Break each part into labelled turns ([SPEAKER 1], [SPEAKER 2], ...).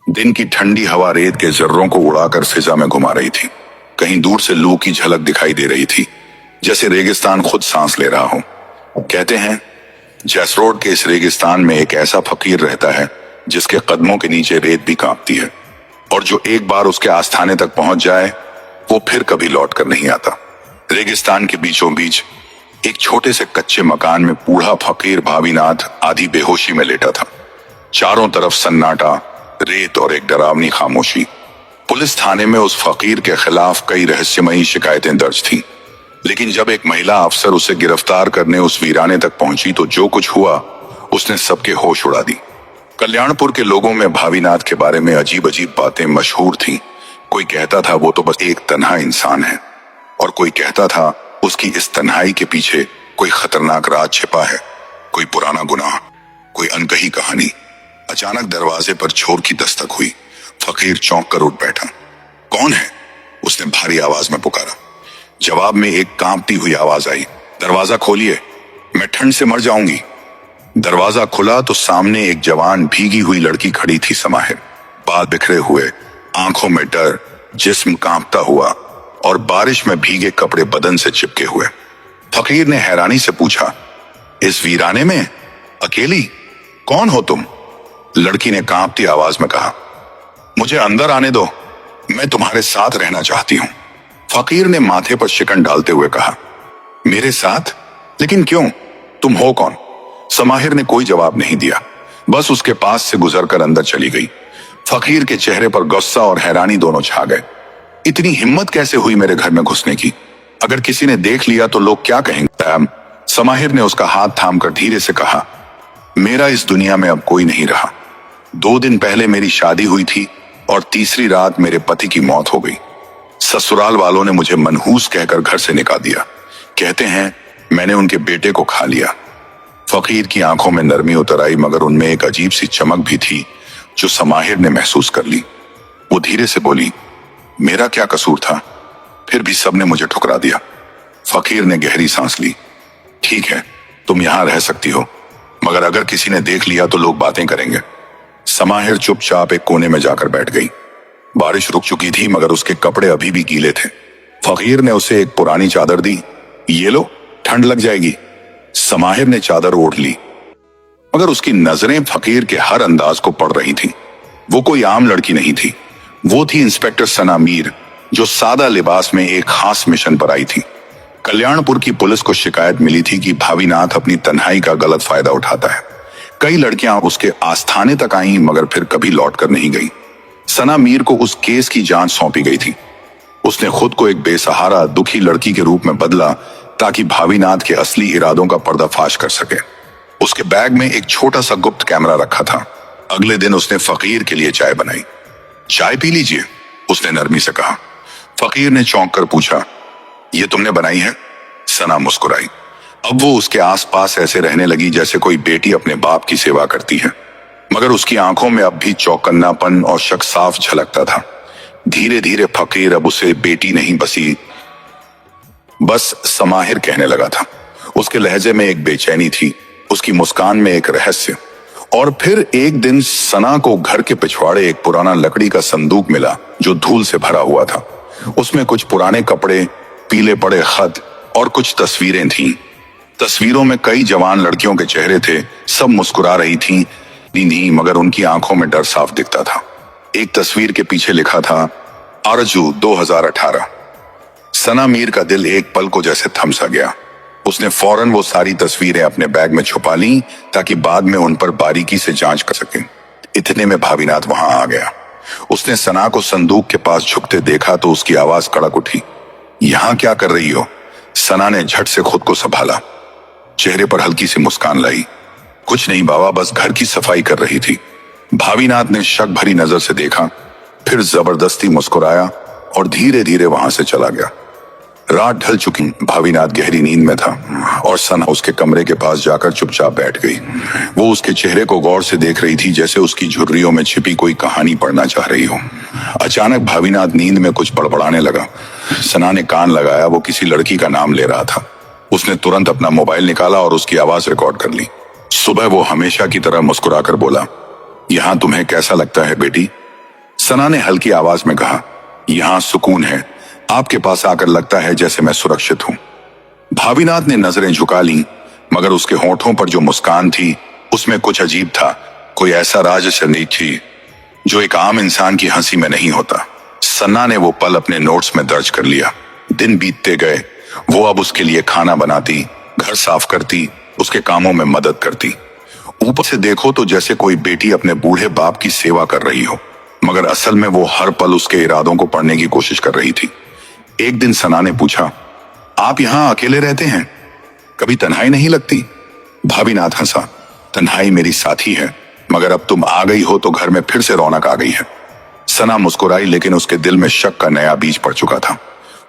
[SPEAKER 1] दिन की ठंडी हवा रेत के जर्रों को उड़ाकर फिजा में घुमा रही थी। कहीं दूर से लू की झलक दिखाई दे रही थी, जैसे रेगिस्तान खुद सांस ले रहा हो। कहते हैं जैसरोड के इस रेगिस्तान में एक ऐसा फकीर रहता है जिसके कदमों के नीचे रेत भी कांपती है, और जो एक बार उसके आस्थाने तक पहुंच जाए वो फिर कभी लौट कर नहीं आता। रेगिस्तान के बीचों बीच एक छोटे से कच्चे मकान में बूढ़ा फकीर भावीनाथ आधी बेहोशी में लेटा था। चारों तरफ सन्नाटा, रेत और एक डरावनी खामोशी। पुलिस थाने में उस फकीर के खिलाफ कई रहस्यमयी शिकायतें दर्ज थीं, लेकिन जब एक महिला अफसर उसे गिरफ्तार करने उस वीराने तक पहुंची तो जो कुछ हुआ उसने सबके होश उड़ा दी। कल्याणपुर के लोगों में भावीनाथ के बारे में अजीब अजीब बातें मशहूर थीं। कोई कहता था वो तो बस एक तन्हा इंसान है, और कोई कहता था उसकी इस तन्हाई के पीछे कोई खतरनाक राज छिपा है, कोई पुराना गुनाह, कोई अनकही कहानी। अचानक दरवाजे पर छोर की दस्तक हुई। फकीर चौंक कर उठ बैठा। कौन है? उसने भारी आवाज में पुकारा। जवाब में एक कांपती हुई आवाज आई, दरवाजा खोलिए, मैं ठंड से मर जाऊंगी। दरवाजा खुला तो सामने एक जवान भीगी हुई लड़की खड़ी थी। समाहिर, बाल बिखरे हुए, आंखों में डर, जिस्म कांपता हुआ और बारिश में भीगे कपड़े बदन से चिपके हुए। फकीर ने हैरानी से पूछा, इस वीराने में अकेली? कौन हो तुम? लड़की ने कांपती आवाज में कहा, मुझे अंदर आने दो, मैं तुम्हारे साथ रहना चाहती हूं। फकीर ने माथे पर शिकन डालते हुए कहा, मेरे साथ? लेकिन क्यों? तुम हो कौन? समाहिर ने कोई जवाब नहीं दिया, बस उसके पास से गुजरकर अंदर चली गई। फकीर के चेहरे पर गुस्सा और हैरानी दोनों छा गए। इतनी हिम्मत कैसे हुई मेरे घर में घुसने की? अगर किसी ने देख लिया तो लोग क्या कहेंगे? समाहिर ने उसका हाथ थामकर धीरे से कहा, मेरा इस दुनिया में अब कोई नहीं रहा। 2 दिन पहले मेरी शादी हुई थी और तीसरी रात मेरे पति की मौत हो गई। ससुराल वालों ने मुझे मनहूस कहकर घर से निकाल दिया। कहते हैं मैंने उनके बेटे को खा लिया। फकीर की आंखों में नरमी उतर आई, मगर उनमें एक अजीब सी चमक भी थी जो समाहिर ने महसूस कर ली। वो धीरे से बोली, मेरा क्या कसूर था? फिर भी सबने मुझे ठुकरा दिया। फकीर ने गहरी सांस ली। ठीक है, तुम यहां रह सकती हो, मगर अगर किसी ने देख लिया तो लोग बातें करेंगे। समाहिर चुपचाप एक कोने में जाकर बैठ गई। बारिश रुक चुकी थी, मगर उसके कपड़े अभी भी गीले थे। फकीर ने उसे एक पुरानी चादर दी। ये लो, ठंड लग जाएगी। समाहिर ने चादर ओढ़ ली, मगर उसकी नजरें फकीर के हर अंदाज को पढ़ रही थीं। वो कोई आम लड़की नहीं थी, वो थी इंस्पेक्टर सना मीर, जो सादा लिबास में एक खास मिशन पर आई थी। कल्याणपुर की पुलिस को शिकायत मिली थी कि भावीनाथ अपनी तन्हाई का गलत फायदा उठाता है। कई लड़कियां उसके आस्थाने तक आईं, मगर फिर कभी लौट कर नहीं गई। सना मीर को उस केस की जांच सौंपी गई थी। उसने खुद को एक बेसहारा, दुखी लड़की के रूप में बदला ताकि भावीनाथ के असली इरादों का पर्दाफाश कर सके। उसके बैग में एक छोटा सा गुप्त कैमरा रखा था। अगले दिन उसने फकीर के लिए चाय बनाई। चाय पी लीजिए, उसने नरमी से कहा। फकीर ने चौंक कर पूछा, ये तुमने बनाई है? सना मुस्कुराई। अब वो उसके आसपास ऐसे रहने लगी जैसे कोई बेटी अपने बाप की सेवा करती है, मगर उसकी आंखों में अब भी चौकन्नापन और शक साफ झलकता था। धीरे धीरे फकीर अब उसे बेटी नहीं बस समाहिर कहने लगा था। उसके लहजे में एक बेचैनी थी, उसकी मुस्कान में एक रहस्य। और फिर एक दिन सना को घर के पिछवाड़े एक पुराना लकड़ी का संदूक मिला जो धूल से भरा हुआ था। उसमें कुछ पुराने कपड़े, पीले पड़े खत और कुछ तस्वीरें थीं। तस्वीरों में कई जवान लड़कियों के चेहरे थे। सब मुस्कुरा रही थीं, नहीं, मगर उनकी आंखों में डर साफ दिखता था। एक तस्वीर के पीछे लिखा था, आरजू 2018। सना मीर का दिल एक पल को जैसे थम सा गया। उसने फौरन वो सारी तस्वीरें अपने बैग में छुपा ली ताकि बाद में उन पर बारीकी से जांच कर सके। इतने में भावीनाथ वहां आ गया। उसने सना को संदूक के पास झुकते देखा तो उसकी आवाज कड़क उठी, यहां क्या कर रही हो? सना ने झट से खुद को संभाला, चेहरे पर हल्की सी मुस्कान लाई। कुछ नहीं बाबा, बस घर की सफाई कर रही थी। भावीनाथ ने शक भरी नजर से देखा, फिर जबरदस्ती मुस्कुराया और धीरे धीरे वहां से चला गया। रात ढल चुकी, भावीनाथ गहरी नींद में था और सना उसके कमरे के पास जाकर चुपचाप बैठ गई। वो उसके चेहरे को गौर से देख रही थी, जैसे उसकी झुर्रियों में छिपी कोई कहानी पढ़ना चाह रही हो। अचानक भावीनाथ नींद में कुछ बड़बड़ाने लगा। सना ने कान लगाया, वो किसी लड़की का नाम ले रहा था। उसने तुरंत अपना मोबाइल निकाला और उसकी आवाज रिकॉर्ड कर ली। सुबह वो हमेशा की तरह मुस्कुराकर बोला, यहां तुम्हें कैसा लगता है बेटी? सना ने हल्की आवाज में कहा, यहां सुकून है, आपके पास आकर लगता है जैसे मैं सुरक्षित हूं। भावीनाथ ने नजरें झुका ली, मगर उसके होठों पर जो मुस्कान थी उसमें कुछ अजीब था। कोई ऐसा राज नहीं थी जो एक आम इंसान की हंसी में नहीं होता। सन्ना ने वो पल अपने नोट्स में दर्ज कर लिया। दिन बीतते गए, वो अब उसके लिए खाना बनाती, घर साफ करती, उसके कामों में मदद करती। ऊपर से देखो तो जैसे कोई बेटी अपने बूढ़े बाप की सेवा कर रही हो, मगर असल में वो हर पल उसके इरादों को पढ़ने की कोशिश कर रही थी। एक दिन सना ने पूछा, आप यहां अकेले रहते हैं, कभी तन्हाई नहीं लगती? भावीनाथ हंसा, तन्हाई मेरी साथी है, मगर अब तुम आ गई हो तो घर में फिर से रौनक आ गई है। सना मुस्कुराई, लेकिन उसके दिल में शक का नया बीज पड़ चुका था।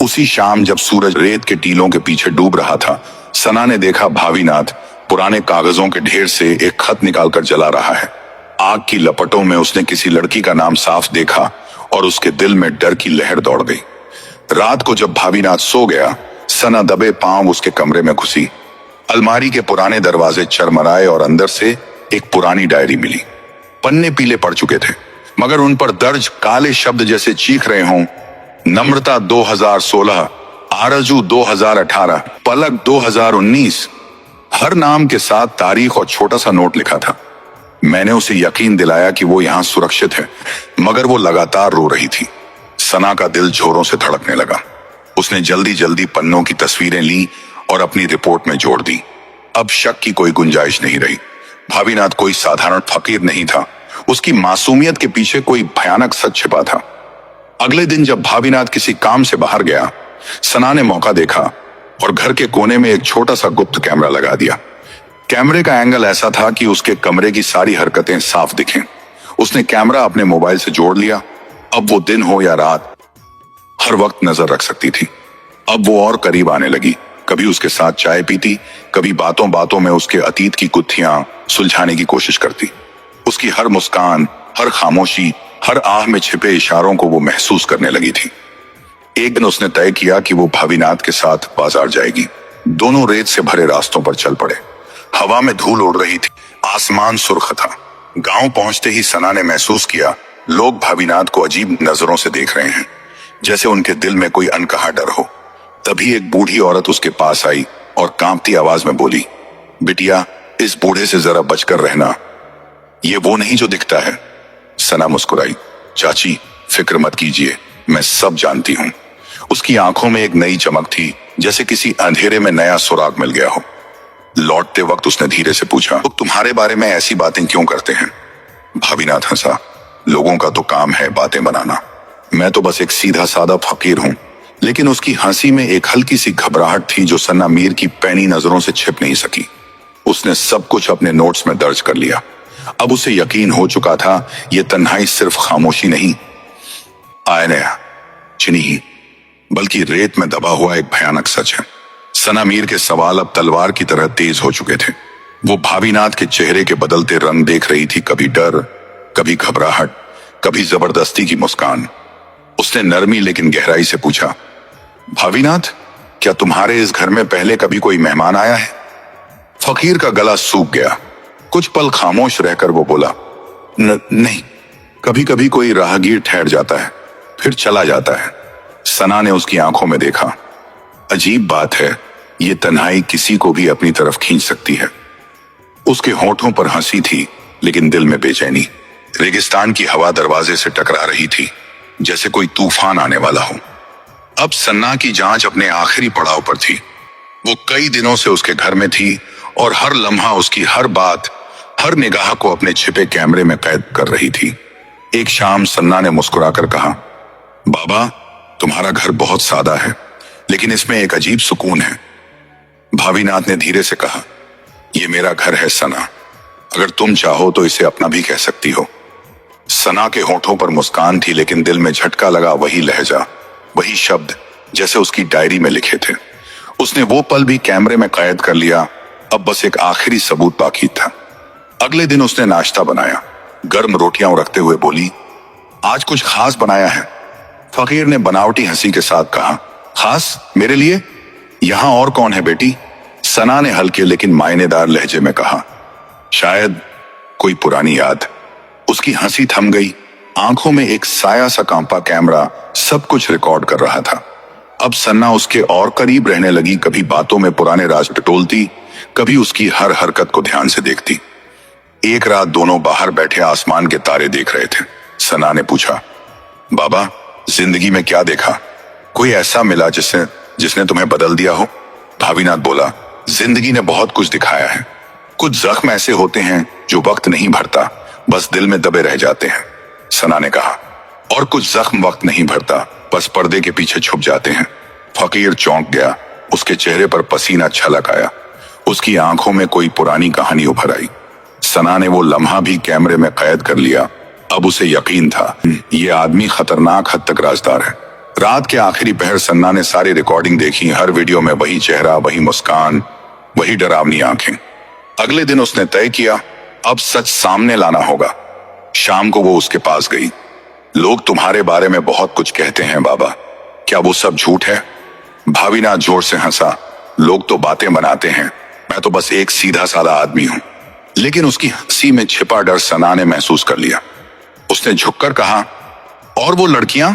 [SPEAKER 1] उसी शाम जब सूरज रेत के टीलों के पीछे डूब रहा था, सना ने देखा भावीनाथ पुराने कागजों के ढेर से एक खत निकालकर जला रहा है। आग की लपटों में उसने किसी लड़की का नाम साफ देखा और उसके दिल में डर की लहर दौड़ गई। रात को जब भावीनाथ सो गया, सना दबे पांव उसके कमरे में घुसी। अलमारी के पुराने दरवाजे चरमराए और अंदर से एक पुरानी डायरी मिली। पन्ने पीले पड़ चुके थे, मगर उन पर दर्ज काले शब्द जैसे चीख रहे हों, नम्रता 2016, आरजू 2018, पलक 2019। हर नाम के साथ तारीख और छोटा सा नोट लिखा था। मैंने उसे यकीन दिलाया कि वो यहां सुरक्षित है, मगर वो लगातार रो रही थी। सना का दिल जोरों से धड़कने लगा। उसने जल्दी जल्दी पन्नों की तस्वीरें ली और अपनी रिपोर्ट में जोड़ दी। अब शक की कोई गुंजाइश नहीं रही। भावीनाथ कोई साधारण फकीर नहीं था, उसकी मासूमियत के पीछे कोई भयानक सच छिपा था। अगले दिन जब भावीनाथ किसी काम से बाहर गया, सना ने मौका देखा और घर के कोने में एक छोटा सा गुप्त कैमरा लगा दिया। कैमरे का एंगल ऐसा था कि उसके कमरे की सारी हरकतें साफ दिखें। उसने कैमरा अपने मोबाइल से जोड़ लिया। अब वो दिन हो या रात, हर वक्त नजर रख सकती थी। अब वो और करीब आने लगी। कभी उसके साथ चाय पीती, कभी बातों बातों में उसके अतीत की गुत्थियां सुलझाने की कोशिश करती। उसकी हर मुस्कान, हर खामोशी, हर आह में छिपे इशारों को वो महसूस करने लगी थी। एक दिन उसने तय किया कि वो भावीनाथ के साथ बाजार जाएगी। दोनों रेत से भरे रास्तों पर चल पड़े। हवा में धूल उड़ रही थी, आसमान सुर्ख था। गांव पहुंचते ही सना ने महसूस किया, लोग भावीनाथ को अजीब नजरों से देख रहे हैं, जैसे उनके दिल में कोई अनकहा डर हो। तभी एक बूढ़ी औरत उसके पास आई और कांपती आवाज में बोली, बिटिया, इस बूढ़े से जरा बचकर रहना, ये वो नहीं जो दिखता है। सना मुस्कुराई, चाची फिक्र मत कीजिए, मैं सब जानती हूं। उसकी आंखों में एक नई चमक थी, जैसे किसी अंधेरे में नया सुराग मिल गया हो। लौटते वक्त उसने धीरे से पूछा, तो तुम्हारे बारे में ऐसी बातें क्यों करते हैं? भावीनाथ हंसा, लोगों का तो काम है बातें बनाना, मैं तो बस एक सीधा साधा फकीर हूं। लेकिन उसकी हंसी में एक हल्की सी घबराहट थी जो सन्ना मीर की पैनी नजरों से छिप नहीं सकी। उसने सब कुछ अपने नोट्स में दर्ज कर लिया। अब उसे यकीन हो चुका था, यह तन्हाई सिर्फ खामोशी नहीं, आयना चिन्ही, बल्कि रेत में दबा हुआ एक भयानक सच है। सना मीर के सवाल अब तलवार की तरह तेज हो चुके थे। वो भावीनाथ के चेहरे के बदलते रंग देख रही थी, कभी डर, कभी घबराहट, कभी जबरदस्ती की मुस्कान। उसने नरमी लेकिन गहराई से पूछा, भावीनाथ, क्या तुम्हारे इस घर में पहले कभी कोई मेहमान आया है? फकीर का गला सूख गया। कुछ पल खामोश रहकर वो बोला, नहीं, कभी कभी कोई राहगीर ठहर जाता है, फिर चला जाता है। सना ने उसकी आंखों में देखा। अजीब बात है, ये तन्हाई किसी को भी अपनी तरफ खींच सकती है। उसके होठों पर हंसी थी, लेकिन दिल में बेचैनी। रेगिस्तान की हवा दरवाजे से टकरा रही थी, जैसे कोई तूफान आने वाला हो। अब सन्ना की जांच अपने आखिरी पड़ाव पर थी। वो कई दिनों से उसके घर में थी और हर लम्हा उसकी हर बात, हर निगाह को अपने छिपे कैमरे में कैद कर रही थी। एक शाम सन्ना ने मुस्कुराकर कहा, बाबा, तुम्हारा घर बहुत सादा है, लेकिन इसमें एक अजीब सुकून है। भावीनाथ ने धीरे से कहा, यह मेरा घर है सना, अगर तुम चाहो तो इसे अपना भी कह सकती हो। सना के होठों पर मुस्कान थी, लेकिन दिल में झटका लगा वही लहजा, वही शब्द जैसे उसकी डायरी में लिखे थे। उसने वो पल भी कैमरे में कैद कर लिया। अब बस एक आखिरी सबूत बाकी था। अगले दिन उसने नाश्ता बनाया। गर्म रोटियां रखते हुए बोली, आज कुछ खास बनाया है? फकीर ने बनावटी हंसी के साथ कहा, खास मेरे लिए? यहां और कौन है बेटी? सना ने हल्के लेकिन मायनेदार लहजे में कहा, शायद कोई पुरानी याद। उसकी हंसी थम गई, आंखों में एक साया सा कांपा कैमरा सब कुछ रिकॉर्ड कर रहा था। अब सन्ना उसके और करीब रहने लगी, कभी बातों में पुराने राज टटोलती, कभी उसकी हर हरकत को ध्यान से देखती। एक रात दोनों बाहर बैठे आसमान के तारे देख रहे थे। सना ने पूछा, बाबा, जिंदगी में क्या देखा? कोई ऐसा मिला जिसने तुम्हें बदल दिया हो? भावीनाथ बोला, जिंदगी ने बहुत कुछ दिखाया है। कुछ जख्म ऐसे होते हैं जो वक्त नहीं भरता, बस दिल में दबे रह जाते हैं, सना ने कहा। और कुछ जख्म वक्त नहीं भरता, बस पर्दे के पीछे छुप जाते हैं। फकीर चौंक गया, उसके चेहरे पर पसीना छलक आया, उसकी आंखों में कोई पुरानी कहानी उभर आई। सना ने वो लम्हा भी कैमरे में कैद कर लिया। अब उसे यकीन था, ये आदमी खतरनाक हद तक राजदार है। रात के आखिरी पहर सन्ना ने सारी रिकॉर्डिंग देखी। हर वीडियो में वही चेहरा, वही मुस्कान, वही डरावनी आंखें। अगले दिन उसने तय किया, अब सच सामने लाना होगा। शाम को वो उसके पास गई। लोग तुम्हारे बारे में बहुत कुछ कहते हैं बाबा, क्या वो सब झूठ है? भावीनाथ जोर से हंसा, लोग तो बातें बनाते हैं, मैं तो बस एक सीधा साधा आदमी हूं। लेकिन उसकी हंसी में छिपा डर सना ने महसूस कर लिया। उसने झुककर कहा, और वो लड़कियां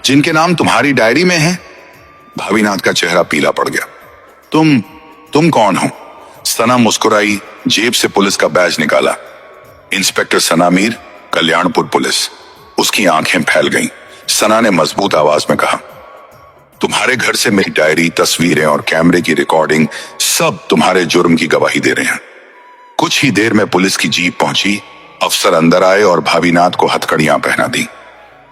[SPEAKER 1] जिनके नाम तुम्हारी डायरी में हैं? भावीनाथ का चेहरा पीला पड़ गया। तुम कौन हो? सना मुस्कुराई, जेब से पुलिस का बैज निकाला। इंस्पेक्टर सना मीर, कल्याणपुर पुलिस। उसकी आंखें फैल गईं। सना ने मजबूत आवाज में कहा, तुम्हारे घर से मेरी डायरी, तस्वीरें और कैमरे की रिकॉर्डिंग सब तुम्हारे जुर्म की गवाही दे रहे हैं। कुछ ही देर में पुलिस की जीप पहुंची। अफसर अंदर आए और भावीनाथ को हथकड़ियां पहना दी।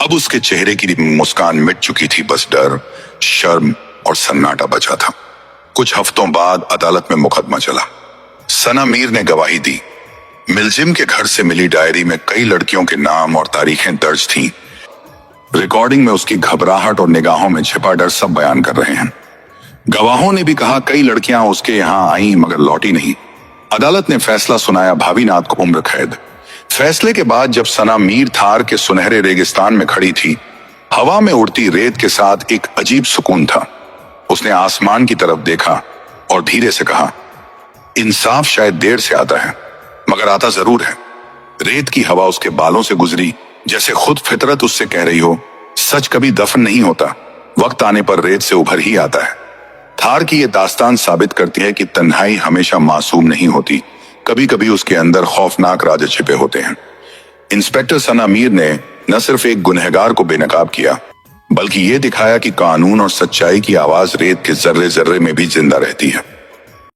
[SPEAKER 1] अब उसके चेहरे की मुस्कान मिट चुकी थी, बस डर, शर्म और सन्नाटा बचा था। कुछ हफ्तों बाद अदालत में मुकदमा चला। सना मीर ने गवाही दी। मिल्जिम के घर से मिली डायरी में कई लड़कियों के नाम और तारीखें दर्ज थीं। रिकॉर्डिंग में उसकी घबराहट और निगाहों में छिपा डर सब बयान कर रहे हैं। गवाहों ने भी कहा कई लड़कियां उसके यहां आईं मगर लौटी नहीं। अदालत ने फैसला सुनाया, भावीनाथ को उम्र कैद। फैसले के बाद जब सना मीर थार के सुनहरे रेगिस्तान में खड़ी थी, हवा में उड़ती रेत के साथ एक अजीब सुकून था। उसने आसमान की तरफ देखा और धीरे से कहा, इंसाफ शायद देर से आता है मगर आता जरूर है। रेत की हवा उसके बालों से गुजरी, जैसे खुद फितरत उससे कह रही हो, सच कभी दफन नहीं होता, वक्त आने पर रेत से उभर ही आता है। थार की यह दास्तान साबित करती है कि तन्हाई हमेशा मासूम नहीं होती, कभी कभी उसके अंदर खौफनाक राज छिपे होते हैं। इंस्पेक्टर सना मीर ने न सिर्फ एक गुनहगार को बेनकाब किया, बल्कि ये दिखाया कि कानून और सच्चाई की आवाज रेत के जर्रे जर्रे में भी जिंदा रहती है।